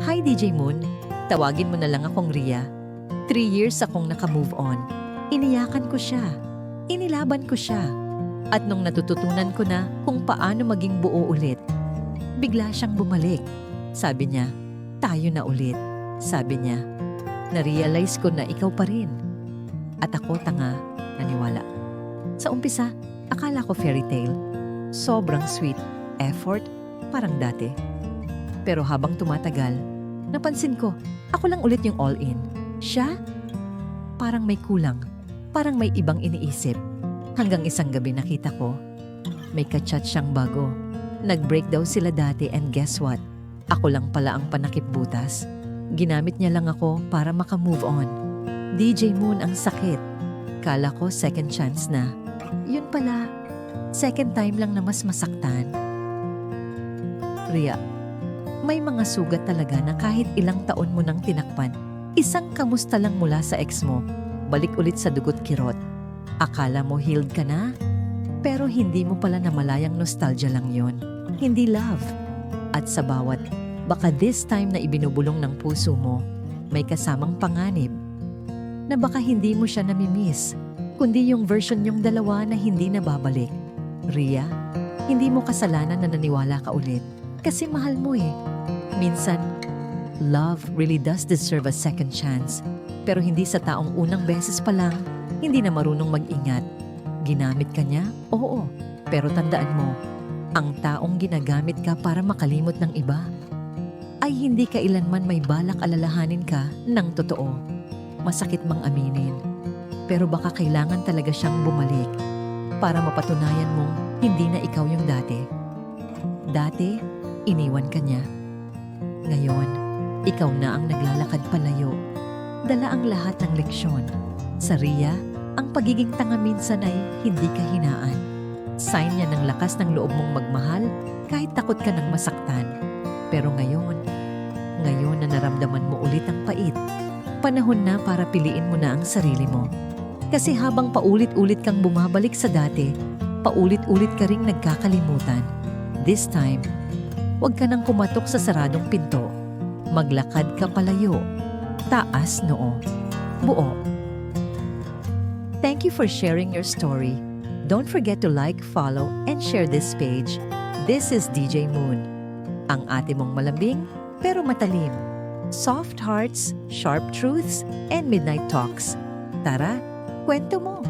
Hi DJ Moon, tawagin mo na lang akong Ria. 3 years akong naka-move on. Iniyakan ko siya. Inilaban ko siya. At nung natututunan ko na kung paano maging buo ulit, bigla siyang bumalik. Sabi niya, tayo na ulit. Sabi niya, na-realize ko na ikaw pa rin. At ako tanga, naniwala. Sa umpisa, akala ko fairy tale. Sobrang sweet, effort, parang dati. Pero habang tumatagal, napansin ko, ako lang ulit yung all-in. Siya, parang may kulang, parang may ibang iniisip. Hanggang isang gabi nakita ko, may kachat siyang bago. Nag-break daw sila dati and guess what? Ako lang pala ang panakip butas. Ginamit niya lang ako para maka-move on. DJ Moon ang sakit. Kala ko second chance na. Yun pala, second time lang na mas masaktan. Ria, may mga sugat talaga na kahit ilang taon mo nang tinakpan, isang kamusta lang mula sa ex mo, balik ulit sa dugot kirot. Akala mo healed ka na? Pero hindi mo pala namalayang nostalgia lang yon. Hindi love. At sa bawat, baka this time na ibinubulong ng puso mo, may kasamang panganib. Na baka hindi mo siya namimiss, kundi yung version yung dalawa na hindi nababalik. Ria, hindi mo kasalanan na naniwala ka ulit. Kasi mahal mo eh. Minsan, love really does deserve a second chance. Pero hindi sa taong unang beses pa lang, hindi na marunong mag-ingat. Ginamit ka niya? Oo. Pero tandaan mo, ang taong ginagamit ka para makalimot ng iba, ay hindi kailanman may balak alalahanin ka ng totoo. Masakit mang aminin. Pero baka kailangan talaga siyang bumalik para mapatunayan mong hindi na ikaw yung dati. Dati, iniwan ka niya. Ngayon, ikaw na ang naglalakad palayo. Dala ang lahat ng leksyon. Sa Ria, ang pagiging tanga minsan ay hindi kahinaan. Sign niya ng lakas ng loob mong magmahal kahit takot ka ng masaktan. Pero ngayon na naramdaman mo ulit ang pait, panahon na para piliin mo na ang sarili mo. Kasi habang paulit-ulit kang bumabalik sa dati, paulit-ulit ka ring nagkakalimutan. This time, huwag ka nang kumatok sa saradong pinto. Maglakad ka palayo. Taas noo. Buo. Thank you for sharing your story. Don't forget to like, follow, and share this page. This is DJ Moon. Ang ate mong malambing pero matalim. Soft hearts, sharp truths, and midnight talks. Tara, kwento mo.